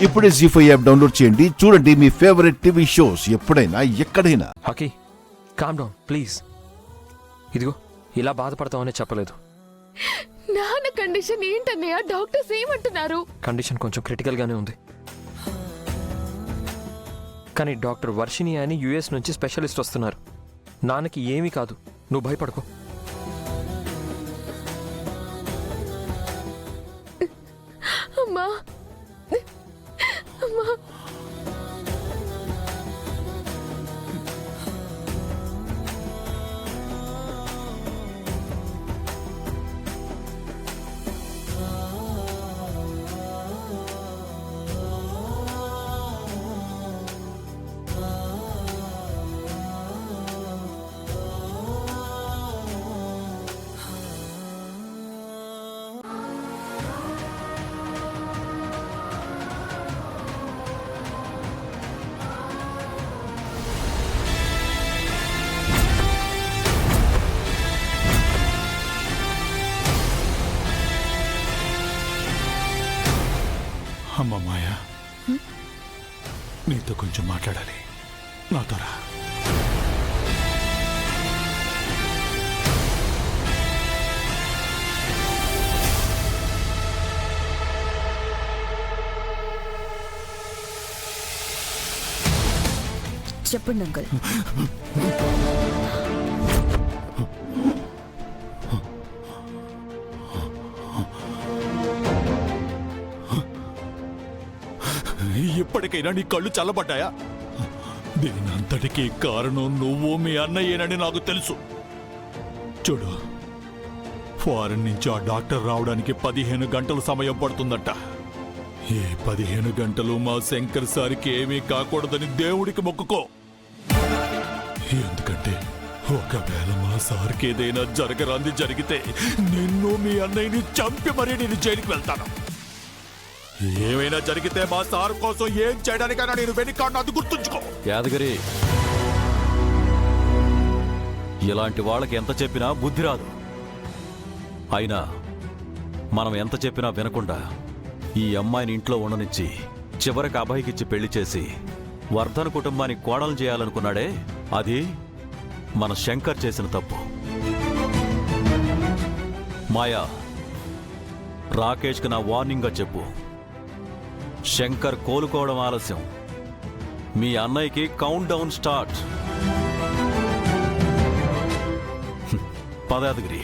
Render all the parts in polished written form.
ఇప్పుడే జీ5 app download చేయండి. చూడండి మీ ఫేవరెట్ టీవీ షోస్ ఎప్పుడైనా ఎక్కడైనా. హకీ కామ్ డౌన్ ప్లీజ్. ఇదిగో ఇలా బాధపడతామని చెప్పలేదు. నాన్న కండిషన్ ఏంటన్నయ్య? డాక్టర్స్ ఏమంటున్నారు? కండిషన్ కొంచెం క్రిటికల్ గానే ఉంది, కానీ డాక్టర్ వర్షిని అని యుఎస్ నుంచి స్పెషలిస్ట్ వస్తున్నారు. నాన్నకి ఏమీ కాదు, నువ్వు భయపడకు. అమ్మా అమ్మా అమ్మ మాయా, నీతో కొంచెం మాట్లాడాలి. నాతో రా. చెప్పండి అంకుల్. ఇప్పటికైనా నీ కళ్ళు చల్లబడ్డాయా? దీనంతటికీ కారణం నువ్వు మీ అన్నయ్యేనని నాకు తెలుసు. చూడు, ఫారెన్ నుంచి ఆ డాక్టర్ రావడానికి 15 గంటలు సమయం పడుతుందట. ఈ 15 గంటలు మా శంకర్ సారికి ఏమీ కాకూడదని దేవుడికి మొక్కుకో. ఎందుకంటే ఒకవేళ మా సార్కి ఏదైనా జరగరాంది జరిగితే నిన్ను మీ అన్నయ్యని చంపి మరీ నేను జైలుకి వెళ్తాను. ఏమైనా జరిగితే మా సార్ కోసం ఏం చేయడానికైనా నేను వెనుకాడిన, అది గుర్తుంచుకో. యాదగిరి, ఇలాంటి వాళ్ళకి ఎంత చెప్పినా బుద్ధి రాదు. అయినా మనం ఎంత చెప్పినా వినకుండా ఈ అమ్మాయిని ఇంట్లో ఉండనిచ్చి చివరికి అభయ్కిచ్చి పెళ్లి చేసి వర్ధన్ కుటుంబానికి కోడలు చేయాలనుకున్నాడే, అది మన శంకర్ చేసిన తప్పు. మాయా, రాకేష్కి నా వార్నింగ్గా చెప్పు, శంకర్ కోలుకోవడం ఆలస్యం. మీ అన్నయ్యకి కౌంట్ డౌన్ స్టార్ట్. పదాదగిరి.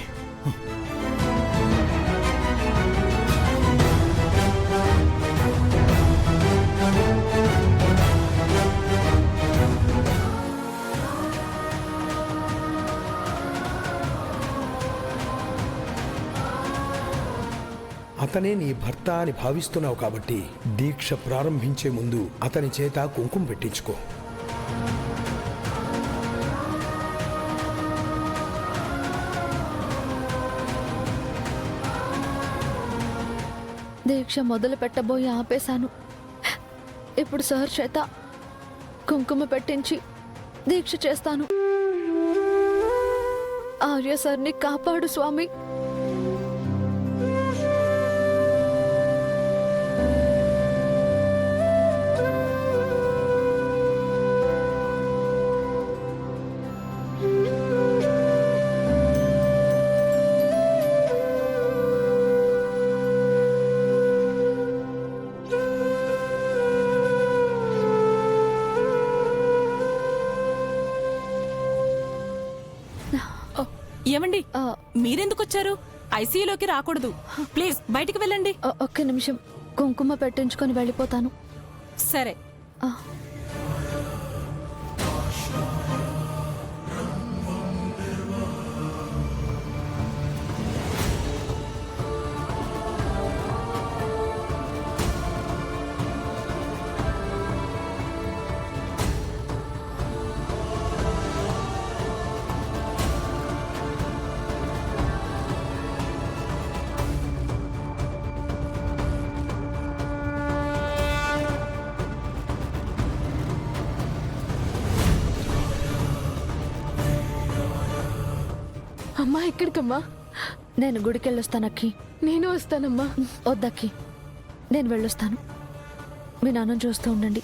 అతనే నీ భర్త అని భావిస్తున్నావు కాబట్టి దీక్ష ప్రారంభించే ముందు అతని చేత కుంకుమ పెట్టించుకో. దీక్ష మొదలు పెట్టబోయి ఆపేశాను. ఇప్పుడు సార్ చేత కుంకుమ పెట్టించి దీక్ష చేస్తాను. ఆర్య సార్ని కాపాడు స్వామి. ఏమండి, మీరెందుకు వచ్చారు? ఐసీయూలోకి రాకూడదు. ప్లీజ్ బయటికి వెళ్ళండి. ఒక్క నిమిషం, కుంకుమ పెట్టించుకొని వెళ్ళిపోతాను. సరే. అమ్మా, ఎక్కడికమ్మా? నేను గుడికి వెళ్ళొస్తాను అక్కి. నేను వస్తానమ్మా. వద్దక్కి, నేను వెళ్ళొస్తాను. మీ నాన్నని చూస్తూ ఉండండి.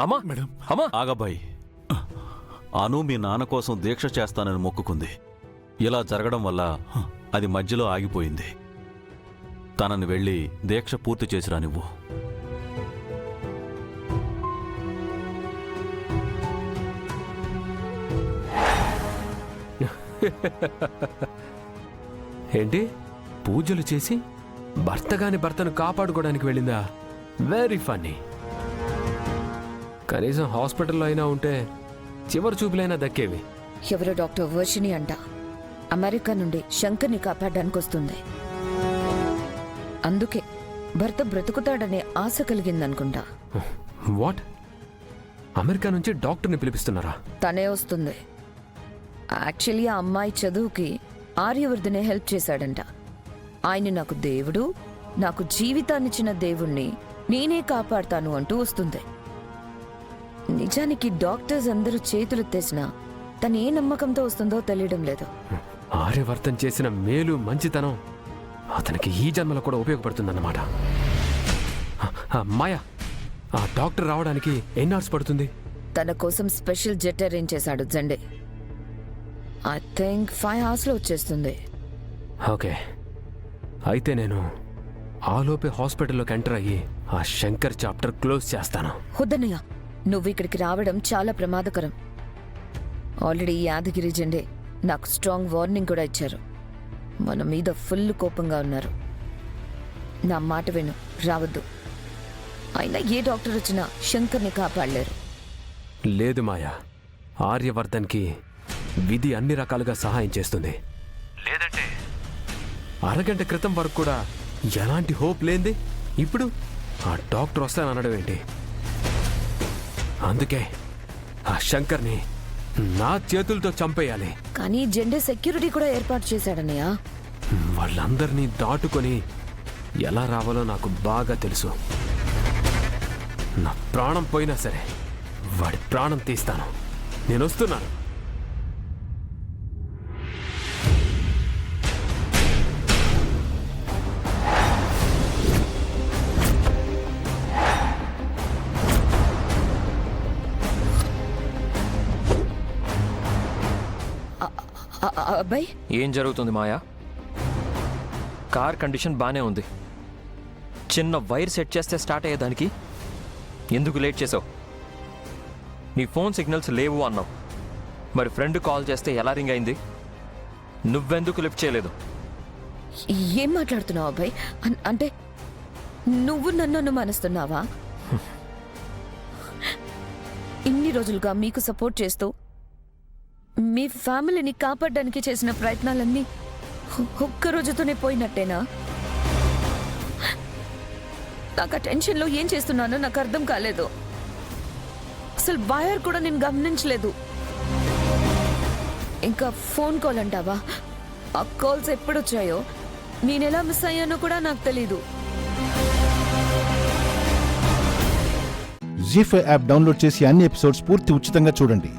అమ్మా మేడం అమ్మా ఆగబ్బాయి, అను మీ నాన్న కోసం దీక్ష చేస్తానని మొక్కుకుంది. ఇలా జరగడం వల్ల అది మధ్యలో ఆగిపోయింది. తనని వెళ్ళి దీక్ష పూర్తి చేసిరా నువ్వు. ఏంటి పూజలు చేసి భర్తగాని భర్తను కాపాడుకోవడానికి వెళ్ళిందా? Very funny. కనీసం హాస్పిటల్లో అయినా ఉంటే చివరి చూపులైనా దక్కేవి. ఎవరో డాక్టర్ వర్షిని అంట అమెరికా నుండి శంకర్ని కాపాడడానికి వస్తుంది. అందుకే భర్త బ్రతుకుతాడనే ఆశ కలిగిందనుకుంటా. వాట్? అమెరికా నుంచి డాక్టర్ని పిలిపిస్తున్నారా? తనే వస్తుంది. యాక్చువల్లీ ఆ అమ్మాయి చదువుకి ఆర్యవర్ధనే హెల్ప్ చేశాడంట. ఆయన నాకు దేవుడు, నాకు జీవితాన్నిచ్చిన దేవుణ్ణి నేనే కాపాడతాను అంటూ వస్తుంది. నిజానికి డాక్టర్స్ అందరూ చేతులెత్తేసినా తను ఏ నమ్మకంతో వస్తుందో తెలియడం లేదు. ఆర్యవర్ధన్ చేసిన మేలు మంచితనం అతనికి ఈ జన్మలో కూడా ఉపయోగపడుతుందన్నమాట. మాయా, ఆ డాక్టర్ రావడానికి ఎన్ని అవర్స్ పడుతుంది? తన కోసం స్పెషల్ జెట్ అరేంజ్ చేశాడు జెండే. ఐ థింక్ 5 hours లో వచ్చేస్తుంది. ఓకే, అయితే నేను ఆలోపే హాస్పిటల్లోకి ఎంటర్ అయ్యి ఆ శంకర్ చాప్టర్ క్లోజ్ చేస్తాను. వద్దన్నయ్య, నువ్వు ఇక్కడికి రావడం చాలా ప్రమాదకరం. ఆల్రెడీ యాదగిరి జెండే నాకు స్ట్రాంగ్ వార్నింగ్ కూడా ఇచ్చారు. మన మీద ఫుల్ కోపంగా ఉన్నారు. నా మాట విను, రావద్దు. అయినా ఏ డాక్టర్ వచ్చినా శంకర్ని కాపాడలేరు. లేదు మాయా, ఆర్యవర్ధన్కి విధి అన్ని రకాలుగా సహాయం చేస్తుంది. లేదంటే అరగంట క్రితం వరకు కూడా ఎలాంటి హోప్ లేంది ఇప్పుడు ఆ డాక్టర్ వస్తాననడం ఏంటి? అందుకే ఆ శంకర్ని నా చేతులతో చంపేయాలి. కానీ జెండే సెక్యూరిటీ కూడా ఏర్పాటు చేశాడన్నయ్య. వాళ్ళందరినీ దాటుకొని ఎలా రావాలో నాకు బాగా తెలుసు. నా ప్రాణం పోయినా సరే వాడి ప్రాణం తీస్తాను. నేను వస్తున్నాను. అబ్బాయి, ఏం జరుగుతుంది మాయా? కార్ కండిషన్ బానే ఉంది. చిన్న వైర్ సెట్ చేస్తే స్టార్ట్ అయ్యేదానికి ఎందుకు లేట్ చేసావు? నీ ఫోన్ సిగ్నల్స్ లేవు అన్నావు. మరి ఫ్రెండ్ కాల్ చేస్తే ఎలా రింగ్ అయింది? నువ్వెందుకు లిఫ్ట్ చేయలేదు? ఏం మాట్లాడుతున్నావు అబ్బాయి? అంటే నువ్వు నన్ను అనుమానిస్తున్నావా? ఇన్ని రోజులుగా మీకు సపోర్ట్ చేస్తూ మీ ఫ్యామిలీని కాపాడడానికి చేసిన ప్రయత్నాలన్నీ ఒక్క రోజుతోనే పోయినట్టేనా? నాకు ఆ టెన్షన్లో ఏం చేస్తున్నానో నాకు అర్థం కాలేదు. అసలు వైర్ కూడా నేను గమనించలేదు. ఇంకా ఫోన్ కాల్ అంటావా? ఆ కాల్స్ ఎప్పుడొచ్చాయో నేనెలా మిస్ అయ్యానో కూడా నాకు తెలీదు. జీ5 యాప్ డౌన్లోడ్ చేసి అన్ని ఎపిసోడ్స్ పూర్తి ఉచితంగా చూడండి.